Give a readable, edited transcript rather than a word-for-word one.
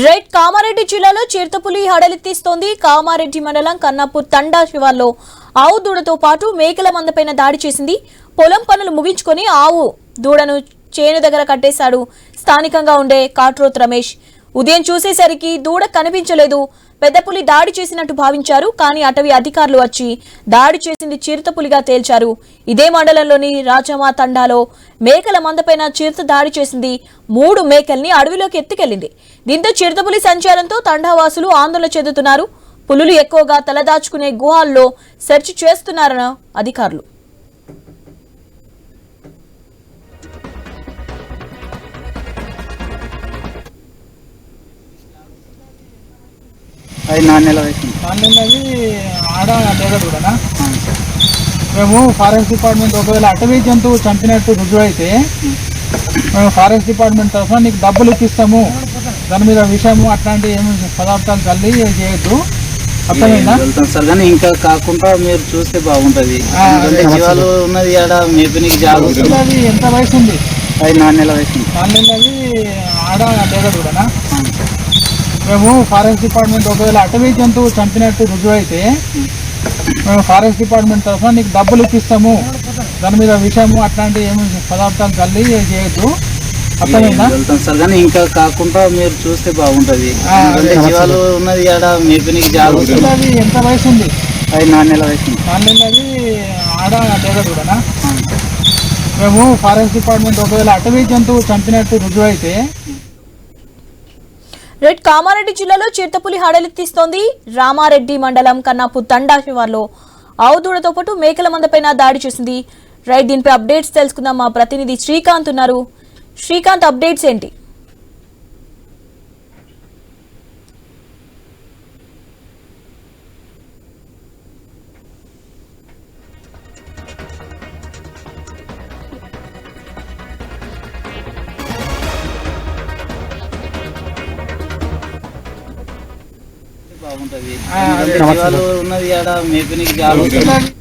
Right Kamareddy జిల్లాలో చిరుతపులి హడలెత్తిస్తోంది. కామారెడ్డి మండలం కన్నాపూర్ తండా శివార్లో ఆవు దూడతో పాటు మేకల మందపైన దాడి చేసింది. పొలం పనులు ముగించుకొని ఆవు దూడను చేను దగ్గర కట్టేశాడు స్థానికంగా ఉండే కాట్రోత్ రమేష్. ఉదయం చూసేసరికి దూడ కనిపించలేదు. పెద్దపులి దాడి చేసినట్టు భావించారు. కానీ అటవీ అధికారులు వచ్చి దాడి చేసింది చిరుతపులిగా తేల్చారు. ఇదే మండలంలోని రాజమా తండాలో మేకల మందపైన చిరుత దాడి చేసింది. 3 మేకల్ని అడవిలోకి ఎత్తుకెళ్లింది. దీంతో చిరుతపులి సంచారంతో తండావాసులు ఆందోళన చెందుతున్నారు. పులులు ఎక్కువగా తలదాచుకునే గుహాల్లో సెర్చ్ చేస్తున్నారన్న అధికారులు. అది 4 నెలల వయసు. 4 నెలలది ఆడ లేదా కూడా మేము ఫారెస్ట్ డిపార్ట్మెంట్ ఒకవేళ అటవీ జంతువు చంపినట్టు రుజువు అయితే మేము ఫారెస్ట్ డిపార్ట్మెంట్ తరఫున నీకు డబ్బులు ఇప్పిస్తాము. దాని మీద విషయము అట్లాంటి ఏమి పదార్థాలు చల్లి చేయొద్దు. అర్థమైందా? వెళ్తాం సార్, కానీ ఇంకా కాకుండా మీరు చూస్తే బాగుంటది. జీవాలు ఉన్నది ఆడ మేపనికి జాగ్రత్త. అది ఎంత వయసు ఉంది? అది 4 నెలల వయసు. 4 నెలలది ఆడ లేదా కూడా మేము ఫారెస్ట్ డిపార్ట్మెంట్ ఒకవేళ అటవీ జంతువు చంపినట్టు రుజువు అయితే మేము ఫారెస్ట్ డిపార్ట్మెంట్ తరఫున నీకు డబ్బులు ఇప్పిస్తాము. దాని మీద విషయము అట్లాంటి ఏమి పదార్థాలు చల్లి చేయొద్దు. అర్థమైందా? వెళ్తాం సార్, కానీ ఇంకా కాకుండా మీరు చూస్తే బాగుంటది. జీవాలు ఉన్నది ఆడ మేపనికి జాగ్రత్త. అది ఎంత వయసు ఉంది? అది 4 నెలల వయసు. 4 నెలలది ఆడ లేదా కూడా మేము ఫారెస్ట్ డిపార్ట్మెంట్ ఒకవేళ అటవీ జంతువు చంపినట్టు రుజువు అయితే రైట్ కామారెడ్డి జిల్లాలో చిరుతపులి హడలెత్తిస్తోంది. రామారెడ్డి మండలం కన్నాపూర్ తండా శివార్లో ఆవు దూడతో పాటు మేకల మందపైన దాడి చేసింది. రైట్ దీనిపై అప్డేట్స్ తెలుసుకుందాం. మా ప్రతినిధి శ్రీకాంత్ ఉన్నారు. శ్రీకాంత్, అప్డేట్స్ ఏంటి? బాగుంటది. జీవాలు ఉన్నది ఆడ మేపనికి జాగ్రత్త.